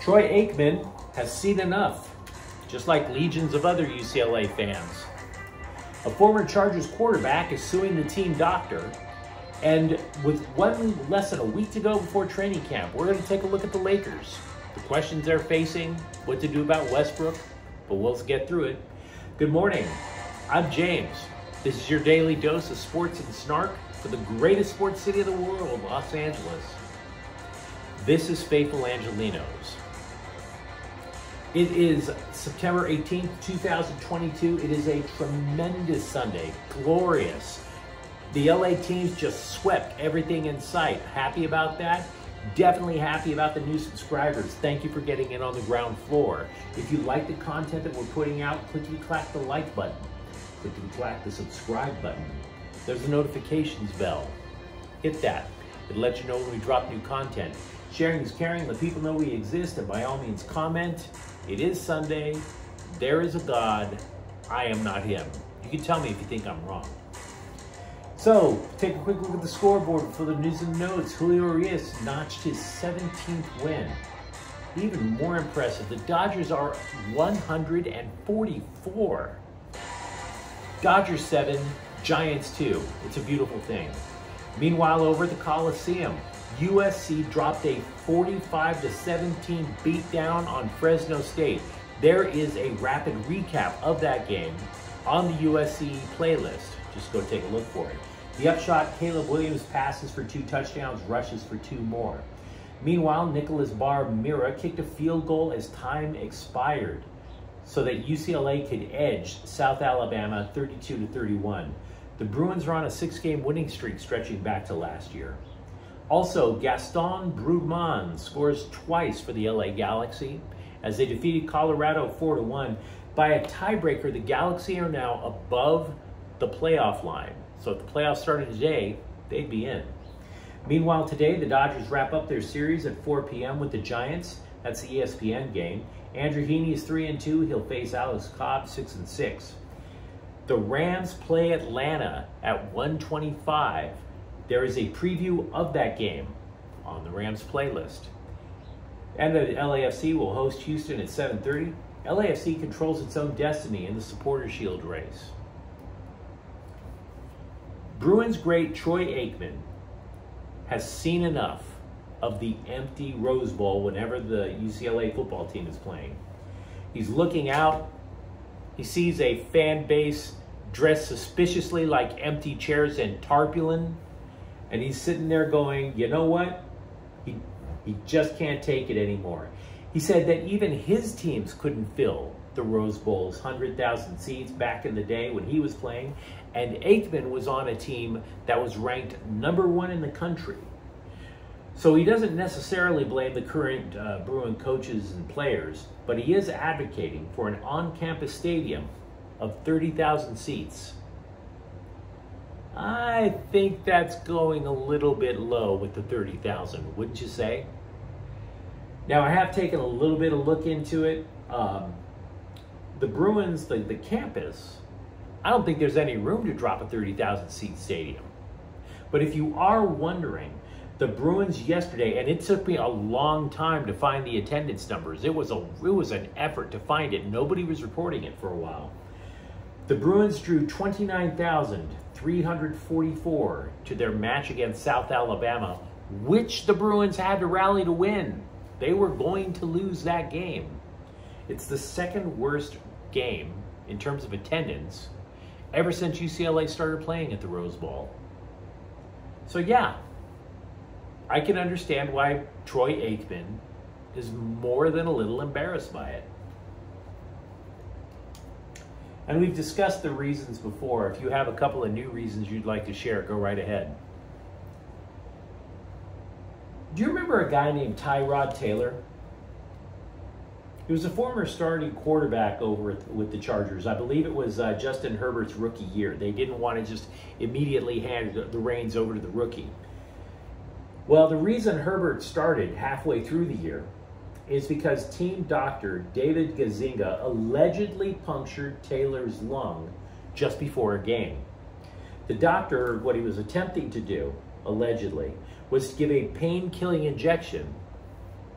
Troy Aikman has seen enough, just like legions of other UCLA fans. A former Chargers quarterback is suing the team doctor, and with less than a week to go before training camp, we're going to take a look at the Lakers, the questions they're facing, what to do about Westbrook, but we'll get through it. Good morning, I'm James. This is your daily dose of sports and snark for the greatest sports city of the world, Los Angeles. This is Faithful Angelenos. It is September 18th, 2022. It is a tremendous Sunday, glorious. The LA teams just swept everything in sight. Happy about that? Definitely happy about the new subscribers. Thank you for getting in on the ground floor. If you like the content that we're putting out, clickety-clack the like button. Clickety-clack the subscribe button. There's a notifications bell. Hit that. It'll let you know when we drop new content. Sharing is caring. Let people know we exist, and by all means comment. It is Sunday. There is a God. I am not him. You can tell me if you think I'm wrong. So, take a quick look at the scoreboard for the news and notes. Julio Urias notched his 17th win. Even more impressive, the Dodgers are 144. Dodgers 7, Giants 2. It's a beautiful thing. Meanwhile, over at the Coliseum, USC dropped a 45-17 beatdown on Fresno State. There is a rapid recap of that game on the USC playlist. Just go take a look for it. The upshot, Caleb Williams passes for 2 touchdowns, rushes for 2 more. Meanwhile, Nicholas Barr-Mira kicked a field goal as time expired so that UCLA could edge South Alabama 32-31. The Bruins are on a 6-game winning streak stretching back to last year. Also, Gaston Brugman scores twice for the LA Galaxy as they defeated Colorado 4-1. By a tiebreaker, the Galaxy are now above the playoff line. So if the playoffs started today, they'd be in. Meanwhile, today, the Dodgers wrap up their series at 4 p.m. with the Giants. That's the ESPN game. Andrew Heaney is 3-2. He'll face Alex Cobb 6-6. The Rams play Atlanta at 1:25. There is a preview of that game on the Rams playlist. And the LAFC will host Houston at 7:30. LAFC controls its own destiny in the Supporter Shield race. Bruins great Troy Aikman has seen enough of the empty Rose Bowl whenever the UCLA football team is playing. He's looking out. He sees a fan base dressed suspiciously like empty chairs and tarpaulin. And he's sitting there going, you know what? He just can't take it anymore. He said that even his teams couldn't fill the Rose Bowl's 100,000 seats back in the day when he was playing. And Aikman was on a team that was ranked #1 in the country. So he doesn't necessarily blame the current Bruin coaches and players, but he is advocating for an on-campus stadium of 30,000 seats. I think that's going a little bit low with the 30,000, wouldn't you say? Now, I have taken a little bit of look into it. The Bruins, the campus, I don't think there's any room to drop a 30,000 seat stadium. But if you are wondering, the Bruins yesterday, and it took me a long time to find the attendance numbers. It was an effort to find it. Nobody was reporting it for a while. The Bruins drew 29,344 to their match against South Alabama, which the Bruins had to rally to win. They were going to lose that game. It's the second worst game in terms of attendance ever since UCLA started playing at the Rose Bowl. So yeah, I can understand why Troy Aikman is more than a little embarrassed by it. And we've discussed the reasons before. If you have a couple of new reasons you'd like to share, go right ahead. Do you remember a guy named Tyrod Taylor? He was a former starting quarterback over with the Chargers. I believe it was Justin Herbert's rookie year. They didn't want to just immediately hand the reins over to the rookie. Well, the reason Herbert started halfway through the year is because team doctor David Gazinga allegedly punctured Taylor's lung just before a game. The doctor, what he was attempting to do, allegedly, was to give a pain-killing injection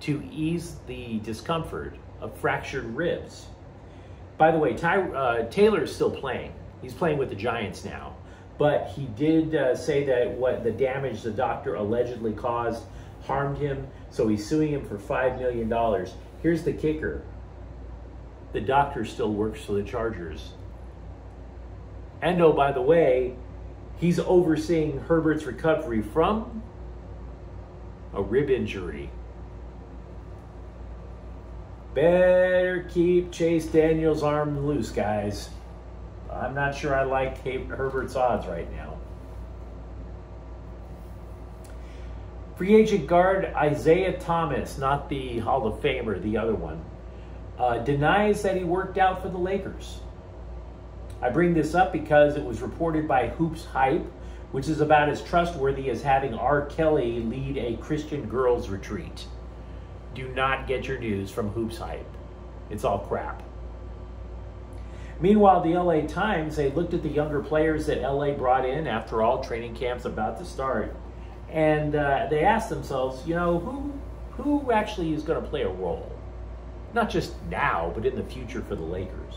to ease the discomfort of fractured ribs. By the way, Taylor is still playing. He's playing with the Giants now. But he did say that what the damage the doctor allegedly caused harmed him, so he's suing him for $5 million. Here's the kicker. The doctor still works for the Chargers. And oh, by the way, he's overseeing Herbert's recovery from a rib injury. Better keep Chase Daniel's arm loose, guys. I'm not sure I like Herbert's odds right now. Free agent guard Isaiah Thomas, not the Hall of Famer, the other one, denies that he worked out for the Lakers. I bring this up because it was reported by Hoops Hype, which is about as trustworthy as having R. Kelly lead a Christian girls retreat. Do not get your news from Hoops Hype. It's all crap. Meanwhile, the LA Times, they looked at the younger players that LA brought in. After all, training camp's about to start. And they asked themselves, you know, who actually is going to play a role? Not just now, but in the future for the Lakers,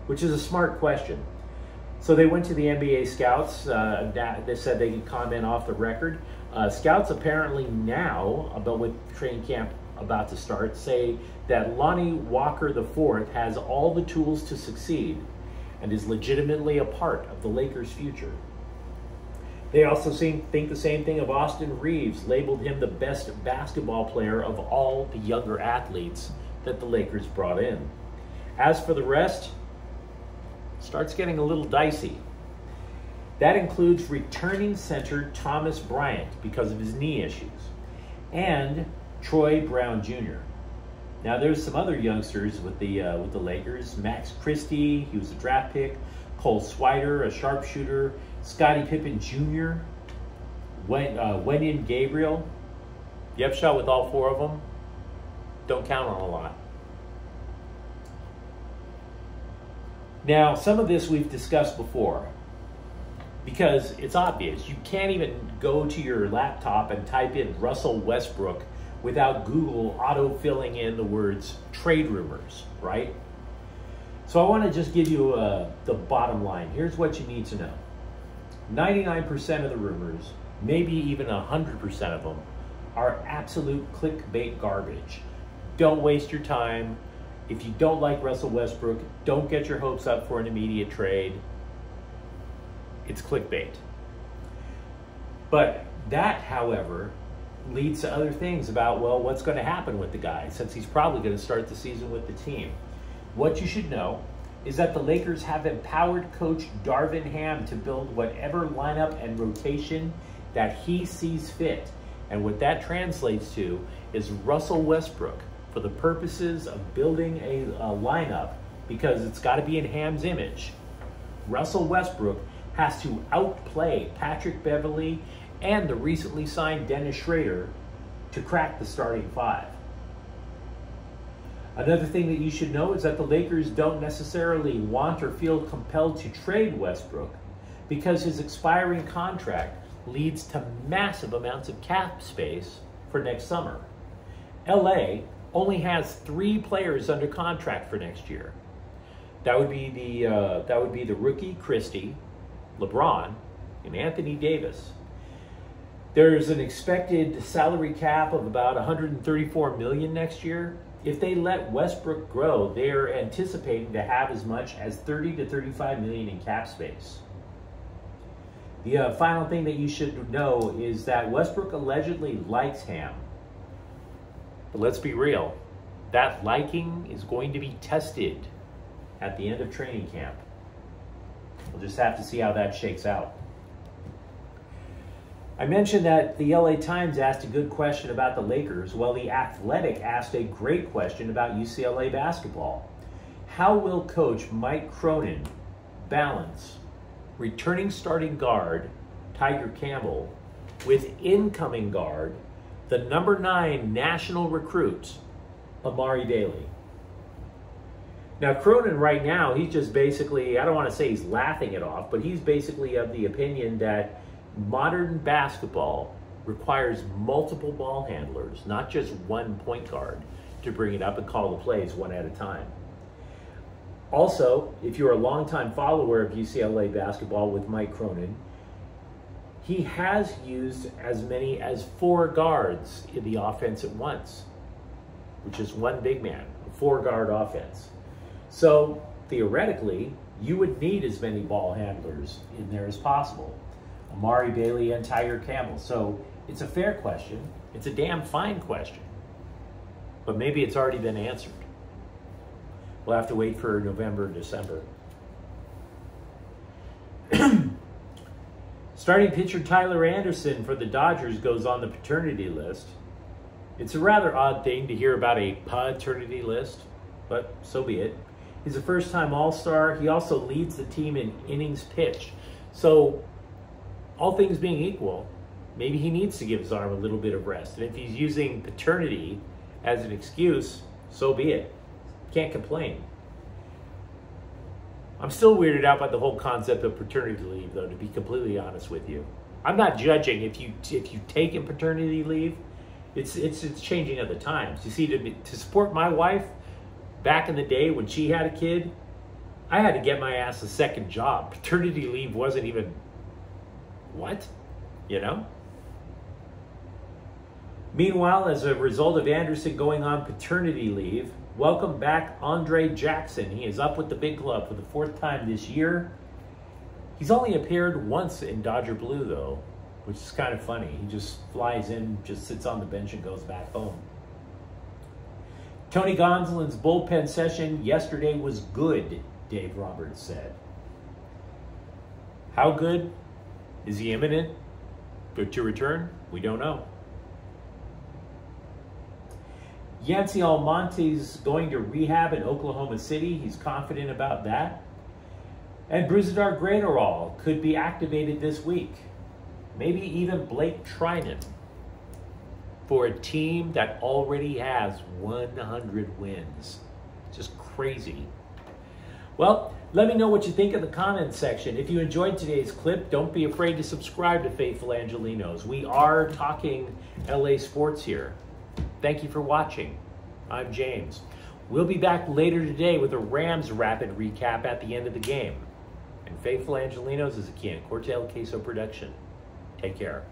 which is a smart question. So they went to the NBA scouts. They said they could comment off the record. Scouts apparently now, about with training camp about to start, say that Lonnie Walker IV has all the tools to succeed and is legitimately a part of the Lakers' future. They also think the same thing of Austin Reeves, labeled him the best basketball player of all the younger athletes that the Lakers brought in. As for the rest, it starts getting a little dicey. That includes returning center Thomas Bryant because of his knee issues, and Troy Brown Jr. Now there's some other youngsters with the Lakers. Max Christie, he was a draft pick. Cole Swider, a sharpshooter. Scottie Pippen Jr. Wenyen Gabriel. You have shot with all four of them. Don't count on a lot. Now, some of this we've discussed before because it's obvious. You can't even go to your laptop and type in Russell Westbrook without Google auto-filling in the words trade rumors, right? So I want to just give you the bottom line. Here's what you need to know. 99% of the rumors, maybe even 100% of them, are absolute clickbait garbage. Don't waste your time. If you don't like Russell Westbrook, don't get your hopes up for an immediate trade. It's clickbait. But that, however, leads to other things about, well, what's going to happen with the guy since he's probably going to start the season with the team. What you should know is that the Lakers have empowered coach Darvin Ham to build whatever lineup and rotation that he sees fit. And what that translates to is Russell Westbrook for the purposes of building a lineup, because it's got to be in Ham's image. Russell Westbrook has to outplay Patrick Beverley and the recently signed Dennis Schrader to crack the starting five. Another thing that you should know is that the Lakers don't necessarily want or feel compelled to trade Westbrook because his expiring contract leads to massive amounts of cap space for next summer. LA only has 3 players under contract for next year. That would be the rookie Christie, LeBron, and Anthony Davis. There's an expected salary cap of about $134 million next year. If they let Westbrook grow, they're anticipating to have as much as $30 to $35 million in cap space. The final thing that you should know is that Westbrook allegedly likes Ham. But let's be real, that liking is going to be tested at the end of training camp. We'll just have to see how that shakes out. I mentioned that the LA Times asked a good question about the Lakers. Well, The Athletic asked a great question about UCLA basketball. How will coach Mike Cronin balance returning starting guard Tiger Campbell with incoming guard, the number 9 national recruit, Amari Bailey? Now, Cronin right now, he's just basically, I don't want to say he's laughing it off, but he's basically of the opinion that modern basketball requires multiple ball handlers, not just one point guard, to bring it up and call the plays one at a time. Also, if you're a longtime follower of UCLA basketball with Mike Cronin, he has used as many as 4 guards in the offense at once, which is one big man, a 4-guard offense. So theoretically, you would need as many ball handlers in there as possible. Amari Bailey and Tiger Campbell. So it's a fair question. It's a damn fine question. But maybe it's already been answered. We'll have to wait for November, December. Starting pitcher Tyler Anderson for the Dodgers goes on the paternity list. It's a rather odd thing to hear about a paternity list, but so be it. He's a first-time All-Star. He also leads the team in innings pitched. So, all things being equal, maybe he needs to give his arm a little bit of rest. And if he's using paternity as an excuse, so be it. Can't complain. I'm still weirded out by the whole concept of paternity leave, though, to be completely honest with you. I'm not judging if you've taken paternity leave. It's changing of the times. You see, to support my wife, back in the day when she had a kid, I had to get my ass a second job. Paternity leave wasn't even, what? You know? Meanwhile, as a result of Anderson going on paternity leave, welcome back Andre Jackson. He is up with the big club for the 4th time this year. He's only appeared once in Dodger Blue, though, which is kind of funny. He just flies in, just sits on the bench and goes back home. Tony Gonsolin's bullpen session yesterday was good, Dave Roberts said. How good? Is he imminent to return? We don't know. Yancy Almonte's going to rehab in Oklahoma City. He's confident about that. And Bruzadar Graterol could be activated this week. Maybe even Blake Trinan for a team that already has 100 wins. Just crazy. Well, let me know what you think in the comments section. If you enjoyed today's clip, don't be afraid to subscribe to Faithful Angelenos. We are talking LA sports here. Thank you for watching. I'm James. We'll be back later today with a Rams rapid recap at the end of the game. And Faithful Angelenos is a Cortez Queso production. Take care.